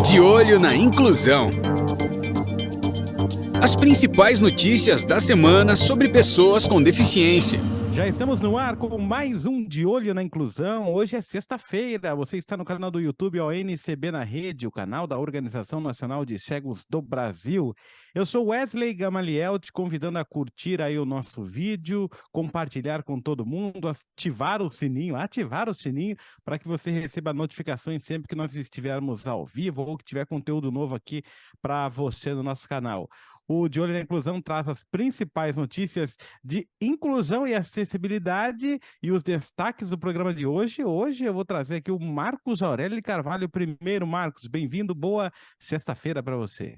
De olho na inclusão. As principais notícias da semana sobre pessoas com deficiência. Já estamos no ar com mais um De Olho na Inclusão. Hoje é sexta-feira. Você está no canal do YouTube ONCB na Rede, o canal da Organização Nacional de Cegos do Brasil. Eu sou Wesley Gamaliel, te convidando a curtir aí o nosso vídeo, compartilhar com todo mundo, ativar o sininho para que você receba notificações sempre que nós estivermos ao vivo ou que tiver conteúdo novo aqui para você no nosso canal. O De Olho na Inclusão traz as principais notícias de inclusão e acessibilidade e os destaques do programa de hoje. Hoje eu vou trazer aqui o Marcos Aurélio de Carvalho. Primeiro, Marcos, bem-vindo, boa sexta-feira para você.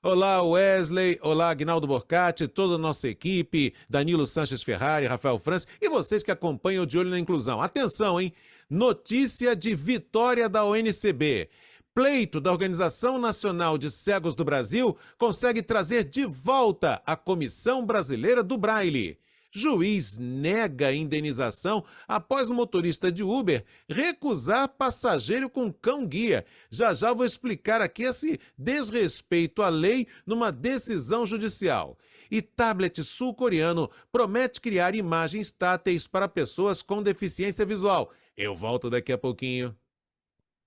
Olá, Wesley, olá, Aguinaldo Borcati, toda a nossa equipe, Danilo Sanches Ferrari, Rafael França e vocês que acompanham o De Olho na Inclusão. Atenção, hein? Notícia de vitória da ONCB. Pleito da Organização Nacional de Cegos do Brasil consegue trazer de volta a Comissão Brasileira do Braille. Juiz nega a indenização após o motorista de Uber recusar passageiro com cão-guia. Já vou explicar aqui esse desrespeito à lei numa decisão judicial. E tablet sul-coreano promete criar imagens táteis para pessoas com deficiência visual. Eu volto daqui a pouquinho.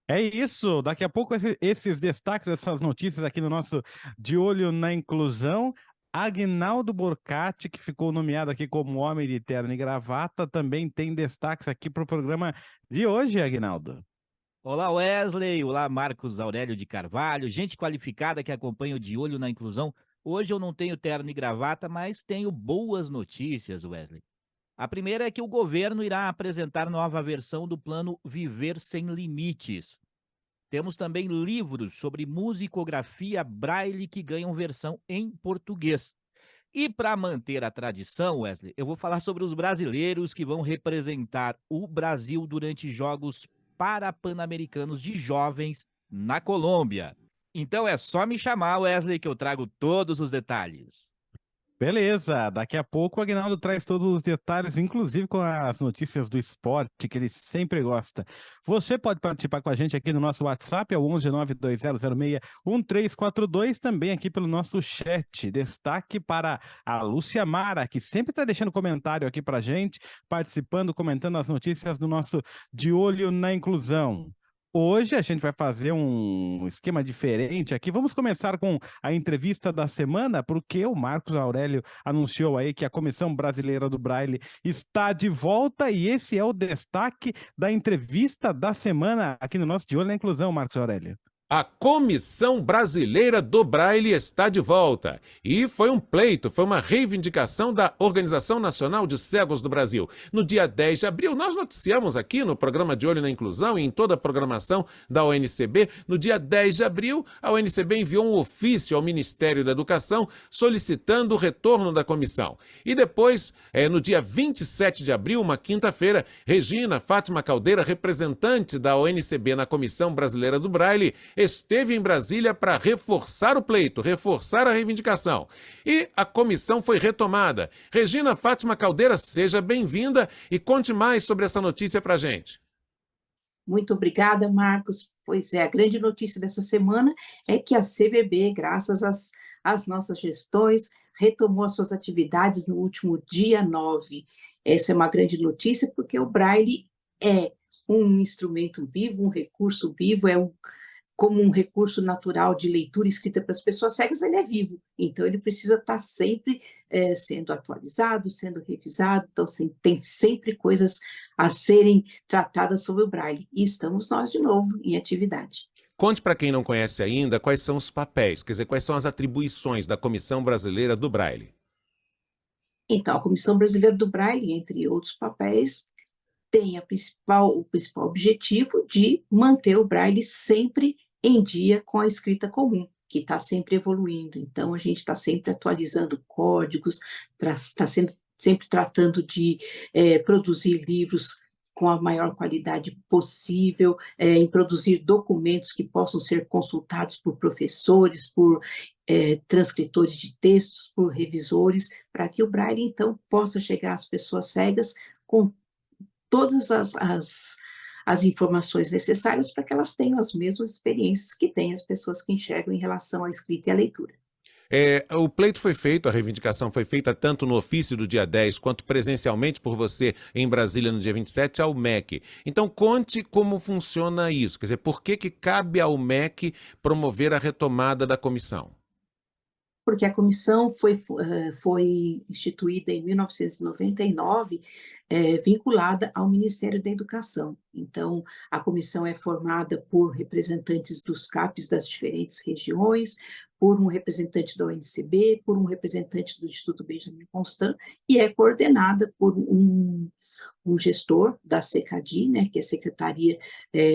É isso, daqui a pouco esses destaques, essas notícias aqui no nosso De Olho na Inclusão. Aguinaldo Borcati, que ficou nomeado aqui como homem de terno e gravata, também tem destaques aqui para o programa de hoje, Aguinaldo. Olá, Wesley, olá, Marcos Aurélio de Carvalho, gente qualificada que acompanha o De Olho na Inclusão. Hoje eu não tenho terno e gravata, mas tenho boas notícias, Wesley. A primeira é que o governo irá apresentar nova versão do plano Viver Sem Limites. Temos também livros sobre musicografia braille que ganham versão em português. E para manter a tradição, Wesley, eu vou falar sobre os brasileiros que vão representar o Brasil durante Jogos Parapan-Americanos de Jovens na Colômbia. Então é só me chamar, Wesley, que eu trago todos os detalhes. Beleza, daqui a pouco o Aguinaldo traz todos os detalhes, inclusive com as notícias do esporte, que ele sempre gosta. Você pode participar com a gente aqui no nosso WhatsApp, é o 11920061342, também aqui pelo nosso chat. Destaque para a Lúcia Mara, que sempre está deixando comentário aqui para a gente, participando, comentando as notícias do nosso De Olho na Inclusão. Hoje a gente vai fazer um esquema diferente aqui. Vamos começar com a entrevista da semana, porque o Marcos Aurélio anunciou aí que a Comissão Brasileira do Braille está de volta e esse é o destaque da entrevista da semana aqui no nosso De Olho na Inclusão, Marcos Aurélio. A Comissão Brasileira do Braille está de volta. E foi um pleito, foi uma reivindicação da Organização Nacional de Cegos do Brasil. No dia 10 de abril, nós noticiamos aqui no programa De Olho na Inclusão e em toda a programação da ONCB, no dia 10 de abril, a ONCB enviou um ofício ao Ministério da Educação solicitando o retorno da comissão. E depois, no dia 27 de abril, uma quinta-feira, Regina Fátima Caldeira, representante da ONCB na Comissão Brasileira do Braille, esteve em Brasília para reforçar o pleito, reforçar a reivindicação. E a comissão foi retomada. Regina Fátima Caldeira, seja bem-vinda e conte mais sobre essa notícia para a gente. Muito obrigada, Marcos. Pois é, a grande notícia dessa semana é que a CBB, graças às nossas gestões, retomou as suas atividades no último dia 9. Essa é uma grande notícia porque o Braille é um instrumento vivo, um recurso vivo, como um recurso natural de leitura escrita para as pessoas cegas, ele é vivo, então ele precisa estar sempre sendo atualizado, sendo revisado, então tem sempre coisas a serem tratadas sobre o Braille, e estamos nós de novo em atividade. Conte para quem não conhece ainda quais são os papéis, quer dizer, quais são as atribuições da Comissão Brasileira do Braille. Então, a Comissão Brasileira do Braille, entre outros papéis, tem o principal objetivo de manter o Braille sempre em dia com a escrita comum, que está sempre evoluindo. Então, a gente está sempre atualizando códigos, está sempre tratando de produzir livros com a maior qualidade possível, em produzir documentos que possam ser consultados por professores, por transcritores de textos, por revisores, para que o Braille, então, possa chegar às pessoas cegas com todas as informações necessárias para que elas tenham as mesmas experiências que têm as pessoas que enxergam em relação à escrita e à leitura. O pleito foi feito, a reivindicação foi feita tanto no ofício do dia 10 quanto presencialmente por você em Brasília no dia 27 ao MEC. Então conte como funciona isso, quer dizer, por que cabe ao MEC promover a retomada da comissão? Porque a comissão foi instituída em 1999, vinculada ao Ministério da Educação. Então, a comissão é formada por representantes dos CAPs das diferentes regiões, por um representante da ONCB, por um representante do Instituto Benjamin Constant, e é coordenada por um gestor da SECADI, né, que é a Secretaria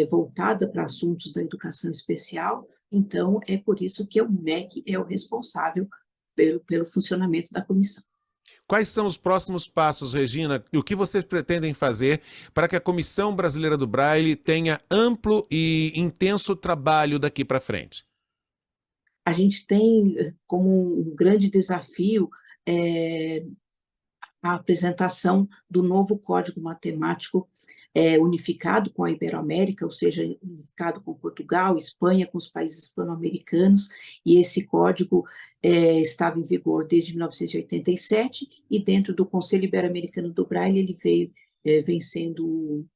voltada para assuntos da educação especial. Então, é por isso que o MEC é o responsável pelo funcionamento da comissão. Quais são os próximos passos, Regina? E o que vocês pretendem fazer para que a Comissão Brasileira do Braille tenha amplo e intenso trabalho daqui para frente? A gente tem como um grande desafio a apresentação do novo Código Matemático unificado com a Iberoamérica, ou seja, unificado com Portugal, Espanha, com os países hispano-americanos, e esse código estava em vigor desde 1987, e dentro do Conselho Ibero-Americano do Braille ele vem sendo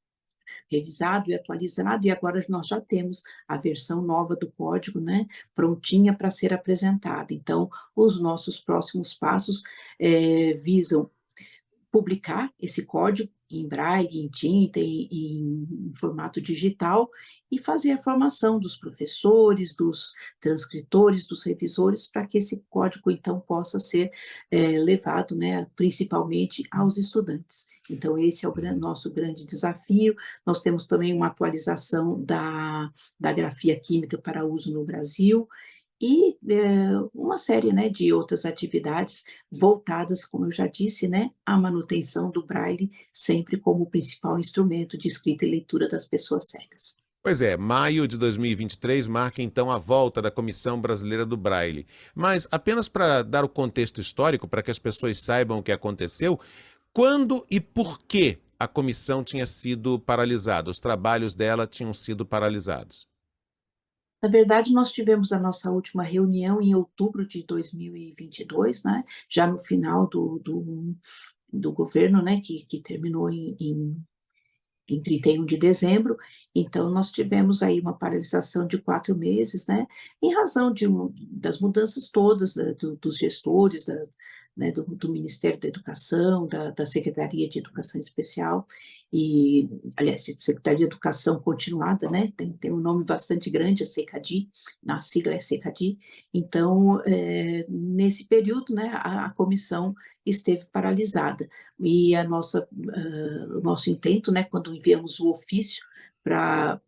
revisado e atualizado, e agora nós já temos a versão nova do código, né, prontinha para ser apresentada. Então, os nossos próximos passos visam publicar esse código em braille, em tinta, em formato digital, e fazer a formação dos professores, dos transcritores, dos revisores, para que esse código, então, possa ser levado, né, principalmente aos estudantes. Então, esse é o nosso grande desafio. Nós temos também uma atualização da grafia química para uso no Brasil, e uma série, né, de outras atividades voltadas, como eu já disse, né, à manutenção do Braille, sempre como principal instrumento de escrita e leitura das pessoas cegas. Pois é, maio de 2023 marca então a volta da Comissão Brasileira do Braille. Mas apenas para dar o contexto histórico, para que as pessoas saibam o que aconteceu, quando e por que a comissão tinha sido paralisada, os trabalhos dela tinham sido paralisados? Na verdade, nós tivemos a nossa última reunião em outubro de 2022, né, já no final do governo, né, que terminou em 31 de dezembro. Então, nós tivemos aí uma paralisação de 4 meses, né, em razão das mudanças todas, dos gestores, né, do Ministério da Educação, da Secretaria de Educação Especial, e, aliás, Secretaria de Educação Continuada, né, tem um nome bastante grande, a SECADI, a sigla é SECADI. Então, nesse período, né, a comissão esteve paralisada, e o nosso intento, né, quando enviamos o ofício para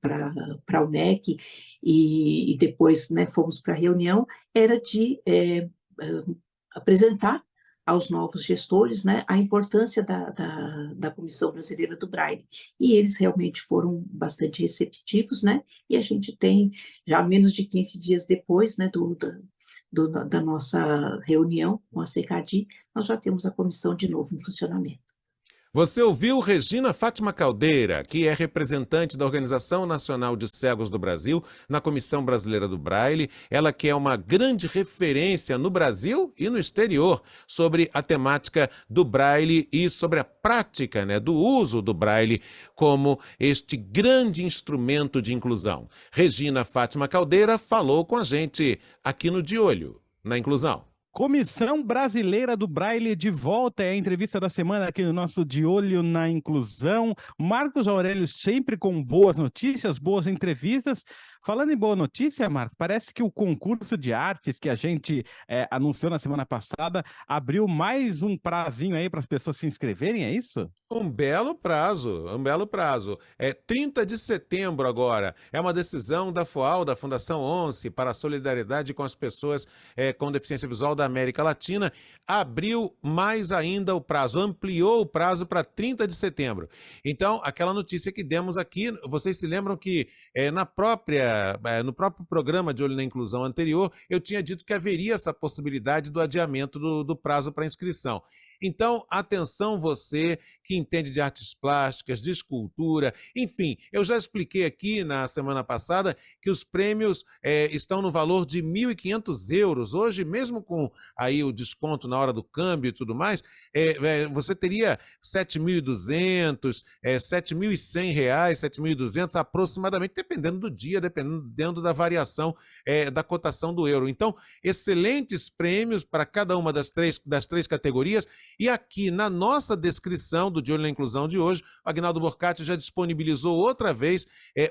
o MEC e depois, né, fomos para a reunião, era de apresentar aos novos gestores, né, a importância da Comissão Brasileira do Braille, e eles realmente foram bastante receptivos, né, e a gente tem, já menos de 15 dias depois, né, da nossa reunião com a SECADI, nós já temos a comissão de novo em funcionamento. Você ouviu Regina Fátima Caldeira, que é representante da Organização Nacional de Cegos do Brasil na Comissão Brasileira do Braille, ela que é uma grande referência no Brasil e no exterior sobre a temática do Braille e sobre a prática, né, do uso do Braille como este grande instrumento de inclusão. Regina Fátima Caldeira falou com a gente aqui no De Olho na Inclusão. Comissão Brasileira do Braille de volta, é a entrevista da semana aqui no nosso De Olho na Inclusão. Marcos Aurélio sempre com boas notícias, boas entrevistas. Falando em boa notícia, Marcos, parece que o concurso de artes que a gente anunciou na semana passada abriu mais um prazinho aí para as pessoas se inscreverem, é isso? Um belo prazo, um belo prazo. É 30 de setembro agora. É uma decisão da FOAL, da Fundação ONCE, para a solidariedade com as pessoas com deficiência visual da América Latina. Abriu mais ainda o prazo, ampliou o prazo para 30 de setembro. Então, aquela notícia que demos aqui, vocês se lembram que no próprio programa de Olho na Inclusão anterior, eu tinha dito que haveria essa possibilidade do adiamento do prazo para inscrição. Então, atenção você que entende de artes plásticas, de escultura, enfim, eu já expliquei aqui na semana passada que os prêmios estão no valor de 1.500 euros. Hoje, mesmo com aí o desconto na hora do câmbio e tudo mais, você teria 7.200, 7.100 reais, 7.200 aproximadamente, dependendo do dia, dependendo da variação da cotação do euro. Então, excelentes prêmios para cada uma das três categorias. E aqui na nossa descrição do De Olho na Inclusão de hoje, o Agnaldo Borcati já disponibilizou outra vez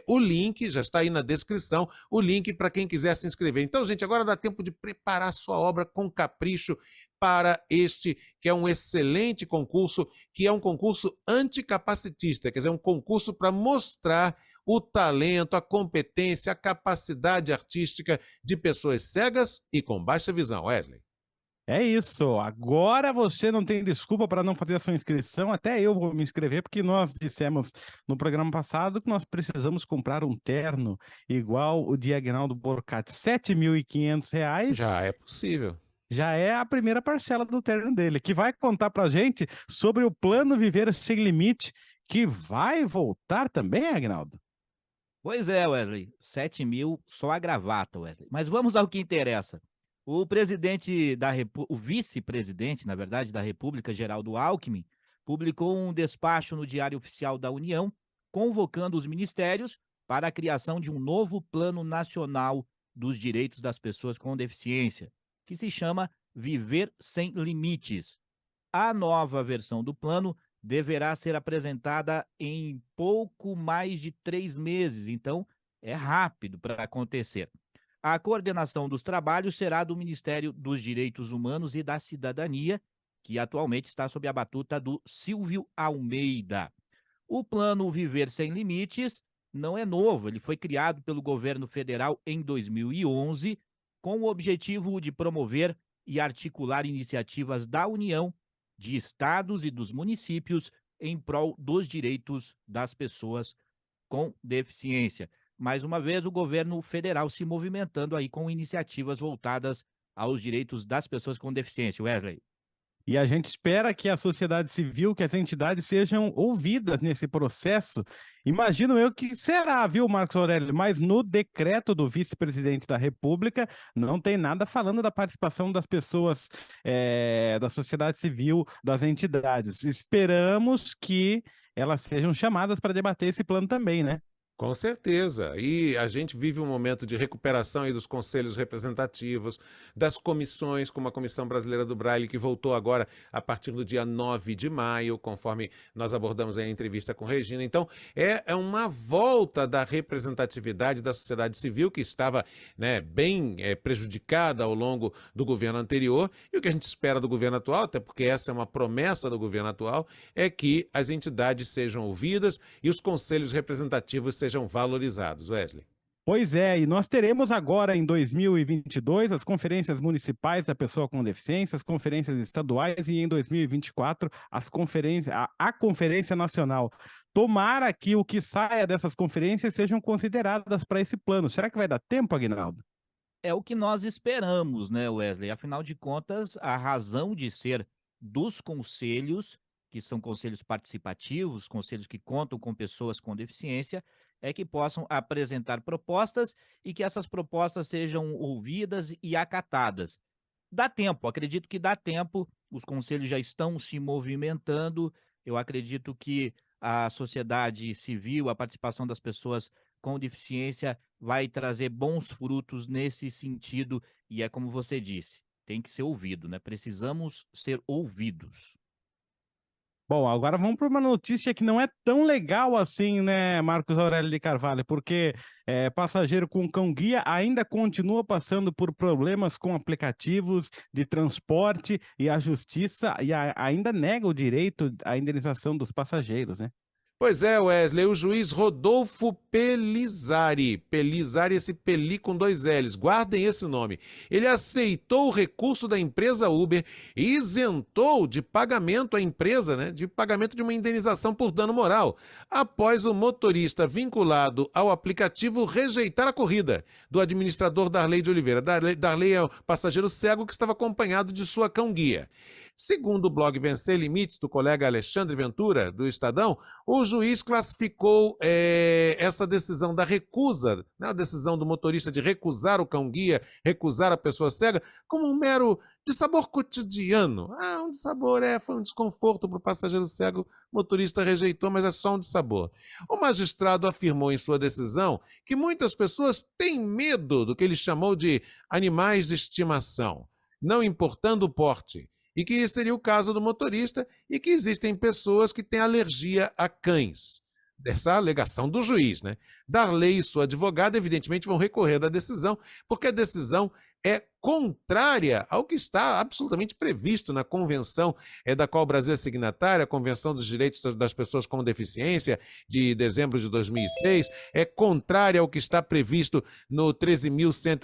o link, já está aí na descrição, o link para quem quiser se inscrever. Então, gente, agora dá tempo de preparar sua obra com capricho para este, que é um excelente concurso, que é um concurso anticapacitista, quer dizer, um concurso para mostrar o talento, a competência, a capacidade artística de pessoas cegas e com baixa visão. Wesley. É isso. Agora você não tem desculpa para não fazer a sua inscrição. Até eu vou me inscrever, porque nós dissemos no programa passado que nós precisamos comprar um terno igual o de Agnaldo Borcati, R$ 7.500. Já é possível. Já é a primeira parcela do terno dele, que vai contar para a gente sobre o plano Viver Sem Limite, que vai voltar também, Agnaldo? Pois é, Wesley, 7 mil só a gravata, Wesley. Mas vamos ao que interessa. O vice-presidente, na verdade, da República, Geraldo Alckmin, publicou um despacho no Diário Oficial da União, convocando os ministérios para a criação de um novo Plano Nacional dos Direitos das Pessoas com Deficiência, que se chama Viver Sem Limites. A nova versão do plano deverá ser apresentada em pouco mais de 3 meses, então é rápido para acontecer. A coordenação dos trabalhos será do Ministério dos Direitos Humanos e da Cidadania, que atualmente está sob a batuta do Silvio Almeida. O plano Viver Sem Limites não é novo, ele foi criado pelo governo federal em 2011, com o objetivo de promover e articular iniciativas da União, de estados e dos municípios em prol dos direitos das pessoas com deficiência. Mais uma vez, o governo federal se movimentando aí com iniciativas voltadas aos direitos das pessoas com deficiência. Wesley. E a gente espera que a sociedade civil, que as entidades sejam ouvidas nesse processo. Imagino eu que será, viu, Marcos Aurélio? Mas no decreto do vice-presidente da República não tem nada falando da participação das pessoas, da sociedade civil, das entidades. Esperamos que elas sejam chamadas para debater esse plano também, né? Com certeza. E a gente vive um momento de recuperação aí dos conselhos representativos, das comissões, como a Comissão Brasileira do Braille, que voltou agora a partir do dia 9 de maio, conforme nós abordamos aí a entrevista com Regina. Então, é uma volta da representatividade da sociedade civil, que estava bem prejudicada ao longo do governo anterior. E o que a gente espera do governo atual, até porque essa é uma promessa do governo atual, é que as entidades sejam ouvidas e os conselhos representativos sejam valorizados. Wesley. Pois é, e nós teremos agora em 2022 as conferências municipais da pessoa com deficiência, as conferências estaduais e em 2024 a Conferência Nacional. Tomara que o que saia dessas conferências sejam consideradas para esse plano. Será que vai dar tempo, Agnaldo? É o que nós esperamos, né, Wesley? Afinal de contas, a razão de ser dos conselhos, que são conselhos participativos, conselhos que contam com pessoas com deficiência, é que possam apresentar propostas e que essas propostas sejam ouvidas e acatadas. Dá tempo, acredito que dá tempo, os conselhos já estão se movimentando, eu acredito que a sociedade civil, a participação das pessoas com deficiência vai trazer bons frutos nesse sentido, e é como você disse, tem que ser ouvido, né? Precisamos ser ouvidos. Bom, agora vamos para uma notícia que não é tão legal assim, né, Marcos Aurélio de Carvalho, porque passageiro com cão-guia ainda continua passando por problemas com aplicativos de transporte e a justiça ainda nega o direito à indenização dos passageiros, né? Pois é, Wesley, o juiz Rodolfo Pelizari, esse Peli com 2 L's, guardem esse nome, ele aceitou o recurso da empresa Uber e isentou de pagamento a empresa, de pagamento de uma indenização por dano moral, após o motorista vinculado ao aplicativo rejeitar a corrida do administrador Darley de Oliveira. Darley é o passageiro cego que estava acompanhado de sua cão-guia. Segundo o blog Vencer Limites, do colega Alexandre Ventura, do Estadão, o juiz classificou essa decisão da recusa, né, a decisão do motorista de recusar o cão-guia, recusar a pessoa cega, como um mero dissabor cotidiano. Um dissabor, foi um desconforto para o passageiro cego, o motorista rejeitou, mas é só um dissabor. O magistrado afirmou em sua decisão que muitas pessoas têm medo do que ele chamou de animais de estimação, não importando o porte, e que esse seria o caso do motorista e que existem pessoas que têm alergia a cães. Dessa alegação do juiz, né? Darley e sua advogada, evidentemente, vão recorrer da decisão, porque a decisão é contrária ao que está absolutamente previsto na convenção da qual o Brasil é signatário, a Convenção dos Direitos das Pessoas com Deficiência, de dezembro de 2006, é contrária ao que está previsto no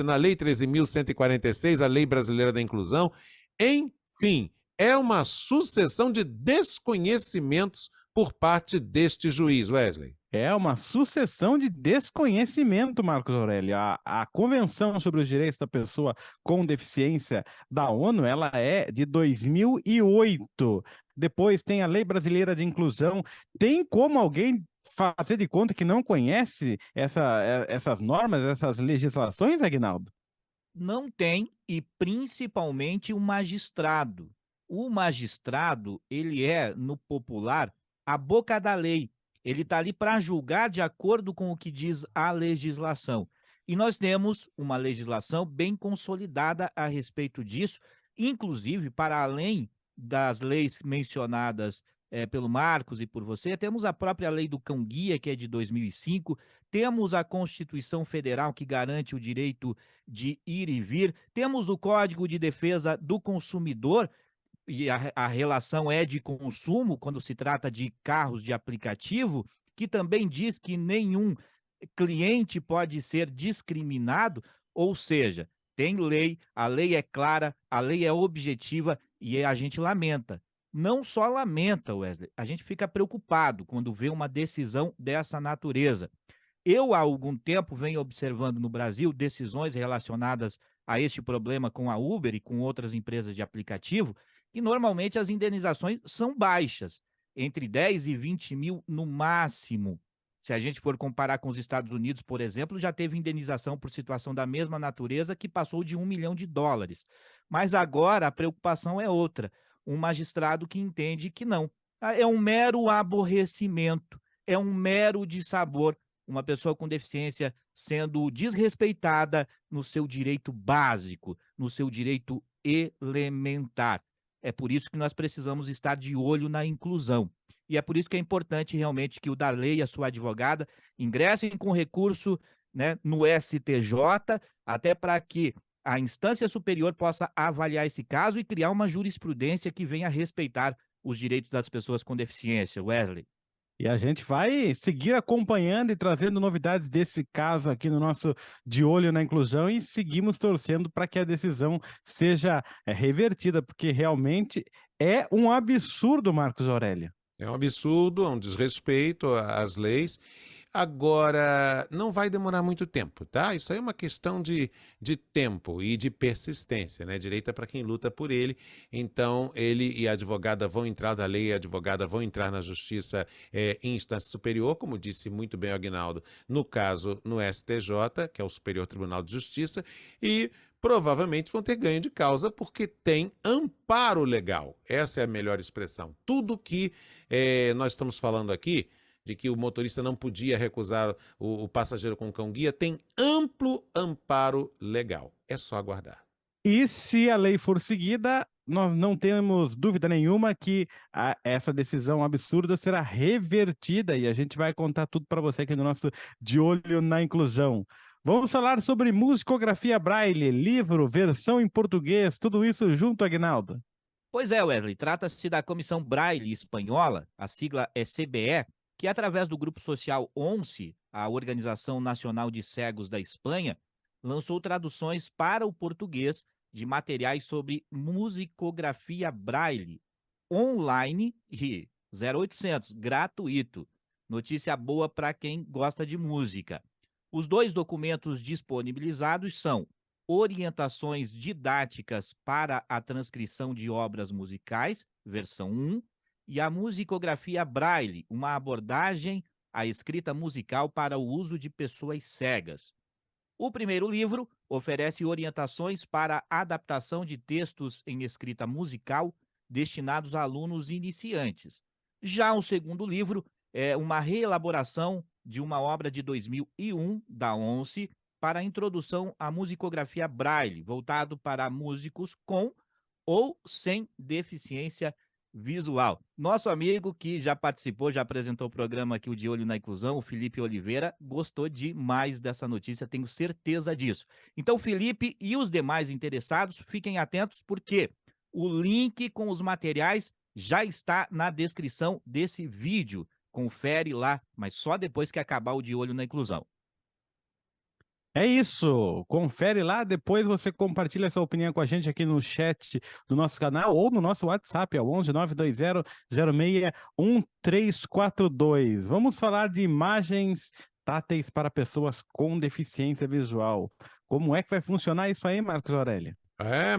na Lei 13.146, a Lei Brasileira da Inclusão. Enfim, é uma sucessão de desconhecimentos por parte deste juiz, Wesley. É uma sucessão de desconhecimento, Marcos Aurélio. A Convenção sobre os Direitos da Pessoa com Deficiência da ONU, ela é de 2008. Depois tem a Lei Brasileira de Inclusão. Tem como alguém fazer de conta que não conhece essas normas, essas legislações, Aguinaldo? Não tem, e principalmente o magistrado. O magistrado, ele é, no popular, a boca da lei. Ele está ali para julgar de acordo com o que diz a legislação. E nós temos uma legislação bem consolidada a respeito disso, inclusive, para além das leis mencionadas pelo Marcos e por você, temos a própria lei do cão-guia, que é de 2005, temos a Constituição Federal, que garante o direito de ir e vir, temos o Código de Defesa do Consumidor, e a relação é de consumo, quando se trata de carros de aplicativo, que também diz que nenhum cliente pode ser discriminado, ou seja, tem lei, a lei é clara, a lei é objetiva e a gente lamenta. Não só lamenta, Wesley, a gente fica preocupado quando vê uma decisão dessa natureza. Eu, há algum tempo, venho observando no Brasil decisões relacionadas a este problema com a Uber e com outras empresas de aplicativo, e normalmente as indenizações são baixas, entre 10 e 20 mil no máximo. Se a gente for comparar com os Estados Unidos, por exemplo, já teve indenização por situação da mesma natureza que passou de $1 milhão. Mas agora a preocupação é outra. Um magistrado que entende que não. É um mero aborrecimento, é um mero dissabor. Uma pessoa com deficiência sendo desrespeitada no seu direito básico, no seu direito elementar. É por isso que nós precisamos estar de olho na inclusão. E é por isso que é importante realmente que o Darley e a sua advogada ingressem com recurso, né, no STJ, até para que a instância superior possa avaliar esse caso e criar uma jurisprudência que venha respeitar os direitos das pessoas com deficiência. Wesley. E a gente vai seguir acompanhando e trazendo novidades desse caso aqui no nosso De Olho na Inclusão e seguimos torcendo para que a decisão seja revertida, porque realmente é um absurdo, Marcos Aurélio. É um absurdo, é um desrespeito às leis. Agora, não vai demorar muito tempo, tá? Isso aí é uma questão de tempo e de persistência, né? Direito é para quem luta por ele. Então, ele e a advogada vão entrar da lei, a advogada vão entrar na justiça em instância superior, como disse muito bem o Aguinaldo, no caso, no STJ, que é o Superior Tribunal de Justiça, e provavelmente vão ter ganho de causa porque tem amparo legal. Essa é a melhor expressão. Tudo que nós estamos falando aqui, de que o motorista não podia recusar o passageiro com cão-guia, tem amplo amparo legal. É só aguardar. E se a lei for seguida, nós não temos dúvida nenhuma que essa decisão absurda será revertida e a gente vai contar tudo para você aqui no nosso De Olho na Inclusão. Vamos falar sobre musicografia Braille, livro, versão em português, tudo isso junto, Aguinaldo. Pois é, Wesley, trata-se da Comissão Braille Espanhola, a sigla é CBE, que através do grupo social ONCE, a Organização Nacional de Cegos da Espanha, lançou traduções para o português de materiais sobre musicografia Braille, online e 0800, gratuito. Notícia boa para quem gosta de música. Os dois documentos disponibilizados são Orientações Didáticas para a Transcrição de Obras Musicais, versão 1, e a Musicografia Braille, uma abordagem à escrita musical para o uso de pessoas cegas. O primeiro livro oferece orientações para a adaptação de textos em escrita musical destinados a alunos iniciantes. Já o segundo livro é uma reelaboração de uma obra de 2001 da ONCE para a introdução à musicografia Braille, voltado para músicos com ou sem deficiência visual. Nosso amigo que já participou, já apresentou o programa aqui, o De Olho na Inclusão, o Felipe Oliveira, gostou demais dessa notícia, tenho certeza disso. Então, Felipe e os demais interessados, fiquem atentos, porque o link com os materiais já está na descrição desse vídeo. Confere lá, mas só depois que acabar o De Olho na Inclusão. É isso, confere lá, depois você compartilha essa opinião com a gente aqui no chat do nosso canal ou no nosso WhatsApp, é o 11 920 06 1342. Vamos falar de imagens táteis para pessoas com deficiência visual. Como é que vai funcionar isso aí, Marcos Aurélio?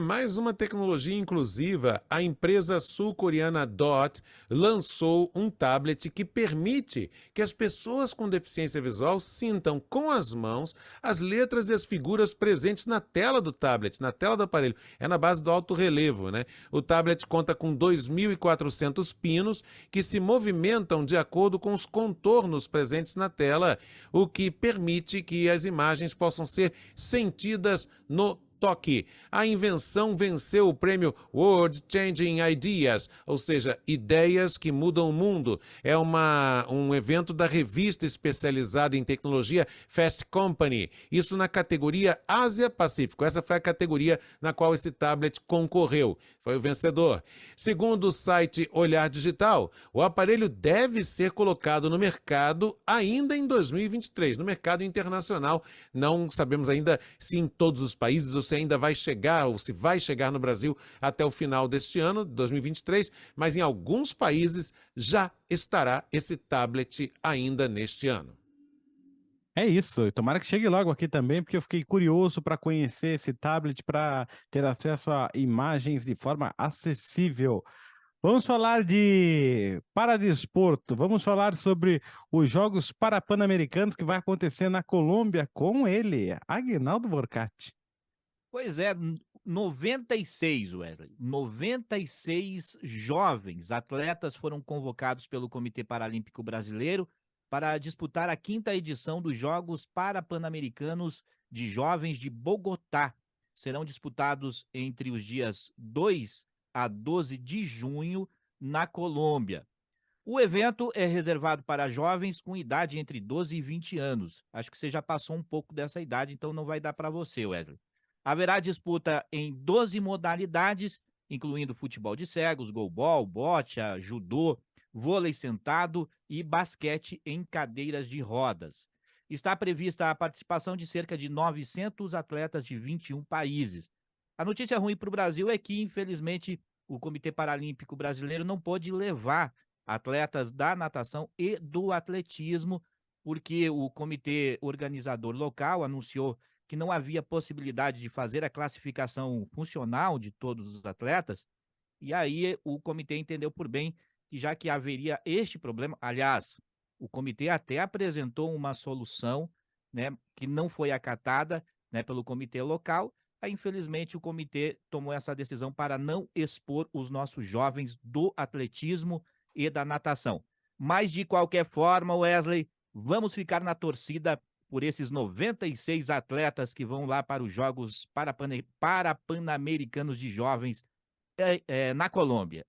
Mais uma tecnologia inclusiva. A empresa sul-coreana DOT lançou um tablet que permite que as pessoas com deficiência visual sintam com as mãos as letras e as figuras presentes na tela do tablet, na tela do aparelho. É na base do alto relevo, né? O tablet conta com 2.400 pinos que se movimentam de acordo com os contornos presentes na tela, o que permite que as imagens possam ser sentidas no toque. A invenção venceu o prêmio World Changing Ideas, ou seja, ideias que mudam o mundo. É um evento da revista especializada em tecnologia Fast Company. Isso na categoria Ásia-Pacífico. Essa foi a categoria na qual esse tablet concorreu. Foi o vencedor. Segundo o site Olhar Digital, o aparelho deve ser colocado no mercado ainda em 2023, no mercado internacional. Não sabemos ainda se em todos os países ou se ainda vai chegar, ou se vai chegar no Brasil até o final deste ano, 2023, mas em alguns países já estará esse tablet ainda neste ano. É isso, tomara que chegue logo aqui também, porque eu fiquei curioso para conhecer esse tablet, para ter acesso a imagens de forma acessível. Vamos falar de paradesporto, vamos falar sobre os Jogos Parapan-Americanos que vai acontecer na Colômbia com ele, Aguinaldo Borcati. Pois é, 96, Wesley, 96 jovens atletas foram convocados pelo Comitê Paralímpico Brasileiro para disputar a 5ª edição dos Jogos Parapan-Americanos de Jovens de Bogotá. Serão disputados entre os dias 2 a 12 de junho na Colômbia. O evento é reservado para jovens com idade entre 12 e 20 anos. Acho que você já passou um pouco dessa idade, então não vai dar para você, Wesley. Haverá disputa em 12 modalidades, incluindo futebol de cegos, goalball, bocha, judô, vôlei sentado e basquete em cadeiras de rodas. Está prevista a participação de cerca de 900 atletas de 21 países. A notícia ruim para o Brasil é que, infelizmente, o Comitê Paralímpico Brasileiro não pôde levar atletas da natação e do atletismo, porque o comitê organizador local anunciou que não havia possibilidade de fazer a classificação funcional de todos os atletas, e aí o comitê entendeu por bem que, já que haveria este problema, aliás, o comitê até apresentou uma solução, né, que não foi acatada, né, pelo comitê local. Aí, infelizmente, o comitê tomou essa decisão para não expor os nossos jovens do atletismo e da natação. Mas, de qualquer forma, Wesley, vamos ficar na torcida por esses 96 atletas que vão lá para os Jogos Parapan-Americanos de Jovens na Colômbia.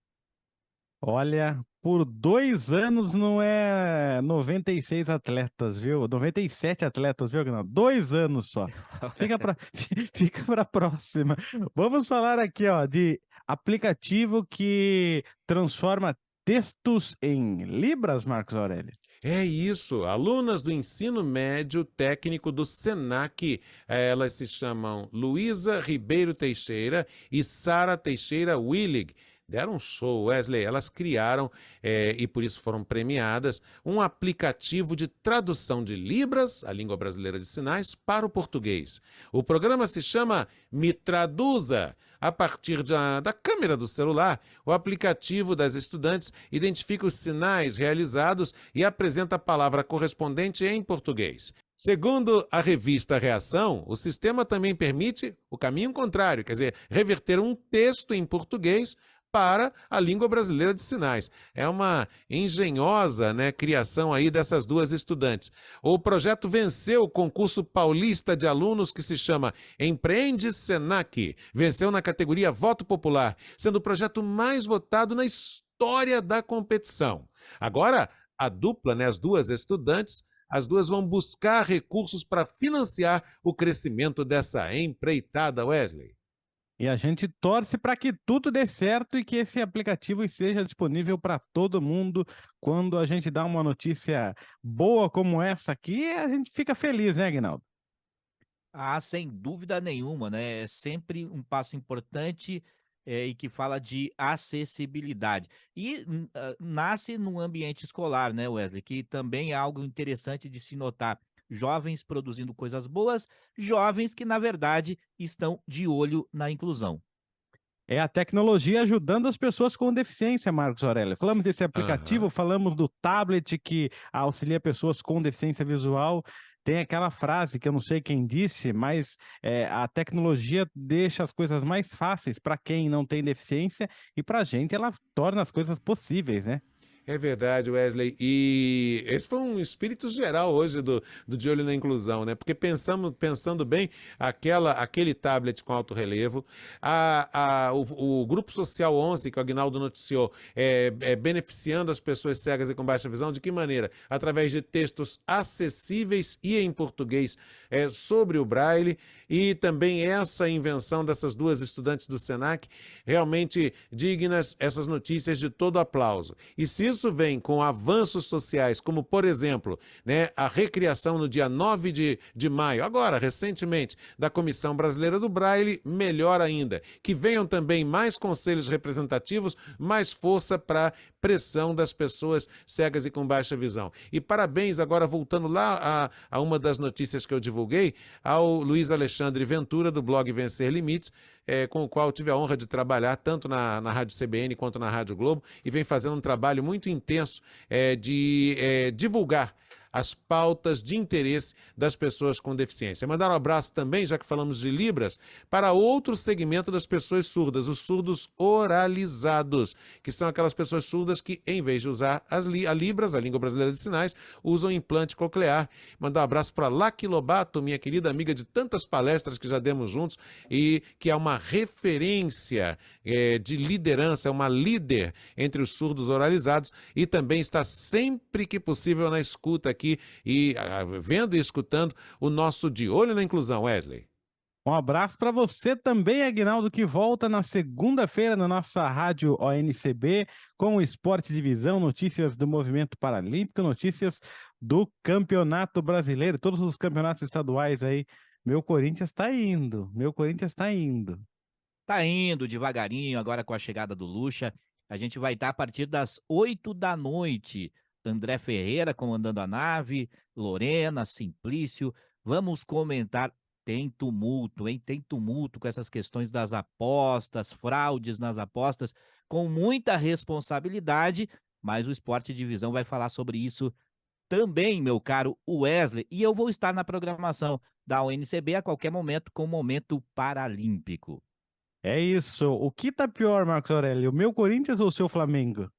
Olha, por 2 anos não é 96 atletas, viu? 97 atletas, viu, Aguinaldo? 2 anos só. Fica para a próxima. Vamos falar aqui, ó, de aplicativo que transforma textos em libras, Marcos Aurélio. É isso, alunas do ensino médio técnico do SENAC, elas se chamam Luísa Ribeiro Teixeira e Sara Teixeira Willig, deram um show, Wesley. Elas criaram, e por isso foram premiadas, um aplicativo de tradução de Libras, a língua brasileira de sinais, para o português. O programa se chama Me Traduza. A partir da câmera do celular, o aplicativo das estudantes identifica os sinais realizados e apresenta a palavra correspondente em português. Segundo a revista Reação, o sistema também permite o caminho contrário, quer dizer, reverter um texto em português para a língua brasileira de sinais. É uma engenhosa, criação aí dessas duas estudantes. O projeto venceu o concurso paulista de alunos que se chama Empreende Senac. Venceu na categoria Voto Popular, sendo o projeto mais votado na história da competição. Agora, a dupla, as duas estudantes, as duas vão buscar recursos para financiar o crescimento dessa empreitada, Wesley. E a gente torce para que tudo dê certo e que esse aplicativo esteja disponível para todo mundo. Quando a gente dá uma notícia boa como essa aqui, a gente fica feliz, né, Aguinaldo? Ah, sem dúvida nenhuma, né? É sempre um passo importante e que fala de acessibilidade. E nasce no ambiente escolar, né, Wesley? Que também é algo interessante de se notar. Jovens produzindo coisas boas, jovens que, na verdade, estão de olho na inclusão. É a tecnologia ajudando as pessoas com deficiência, Marcos Aurélio. Falamos desse aplicativo, falamos do tablet que auxilia pessoas com deficiência visual. Tem aquela frase que eu não sei quem disse, mas a tecnologia deixa as coisas mais fáceis para quem não tem deficiência e para a gente ela torna as coisas possíveis, né? É verdade, Wesley. E esse foi um espírito geral hoje do De Olho na Inclusão, né? Porque pensando bem, aquele tablet com alto relevo, o Grupo Social 11, que o Aguinaldo noticiou, beneficiando as pessoas cegas e com baixa visão, de que maneira? Através de textos acessíveis e em português sobre o Braille, e também essa invenção dessas duas estudantes do Senac, realmente dignas essas notícias de todo aplauso. E se isso vem com avanços sociais, como, por exemplo, a recriação no dia 9 de maio, agora, recentemente, da Comissão Brasileira do Braille, melhor ainda. Que venham também mais conselhos representativos, mais força para pressão das pessoas cegas e com baixa visão. E parabéns, agora voltando lá a uma das notícias que eu divulguei, ao Luiz Alexandre Ventura, do blog Vencer Limites, com o qual tive a honra de trabalhar tanto na Rádio CBN quanto na Rádio Globo, e vem fazendo um trabalho muito intenso de divulgar as pautas de interesse das pessoas com deficiência. Mandar um abraço também, já que falamos de Libras, para outro segmento das pessoas surdas, os surdos oralizados, que são aquelas pessoas surdas que, em vez de usar a Libras, a língua brasileira de sinais, usam implante coclear. Mandar um abraço para Laki Lobato, minha querida amiga de tantas palestras que já demos juntos, e que é uma referência de liderança, é uma líder entre os surdos oralizados, e também está sempre que possível na escuta aqui, e vendo e escutando o nosso De Olho na Inclusão, Wesley. Um abraço para você também, Aguinaldo, que volta na segunda-feira na nossa rádio ONCB com o Esporte Divisão, notícias do movimento paralímpico, notícias do Campeonato Brasileiro, todos os campeonatos estaduais aí. Meu Corinthians está indo. Tá indo devagarinho, agora com a chegada do Lucha. A gente vai estar a partir das 20h. André Ferreira comandando a nave, Lorena, Simplício. Vamos comentar. Tem tumulto, hein? Tem tumulto com essas questões das apostas, fraudes nas apostas, com muita responsabilidade, mas o Esporte Divisão vai falar sobre isso também, meu caro Wesley, e eu vou estar na programação da UNCB a qualquer momento com o Momento Paralímpico. É isso. O que tá pior, Marcos Aurélio? O meu Corinthians ou o seu Flamengo?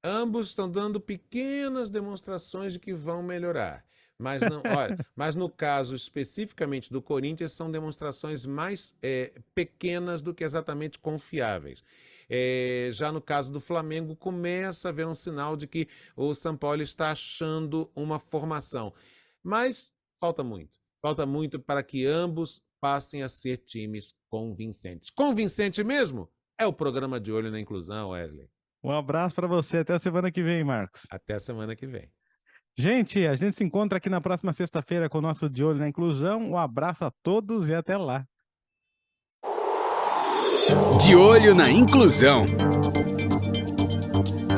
Ambos estão dando pequenas demonstrações de que vão melhorar. Mas não, olha, mas no caso especificamente do Corinthians, são demonstrações mais pequenas do que exatamente confiáveis. Já no caso do Flamengo, começa a haver um sinal de que o São Paulo está achando uma formação. Mas falta muito para que ambos passem a ser times convincentes. Convincente mesmo é o programa De Olho na Inclusão, Wesley. Um abraço para você. Até a semana que vem, Marcos. Até a semana que vem. Gente, a gente se encontra aqui na próxima sexta-feira com o nosso De Olho na Inclusão. Um abraço a todos e até lá. De Olho na Inclusão.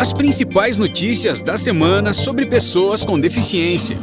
As principais notícias da semana sobre pessoas com deficiência.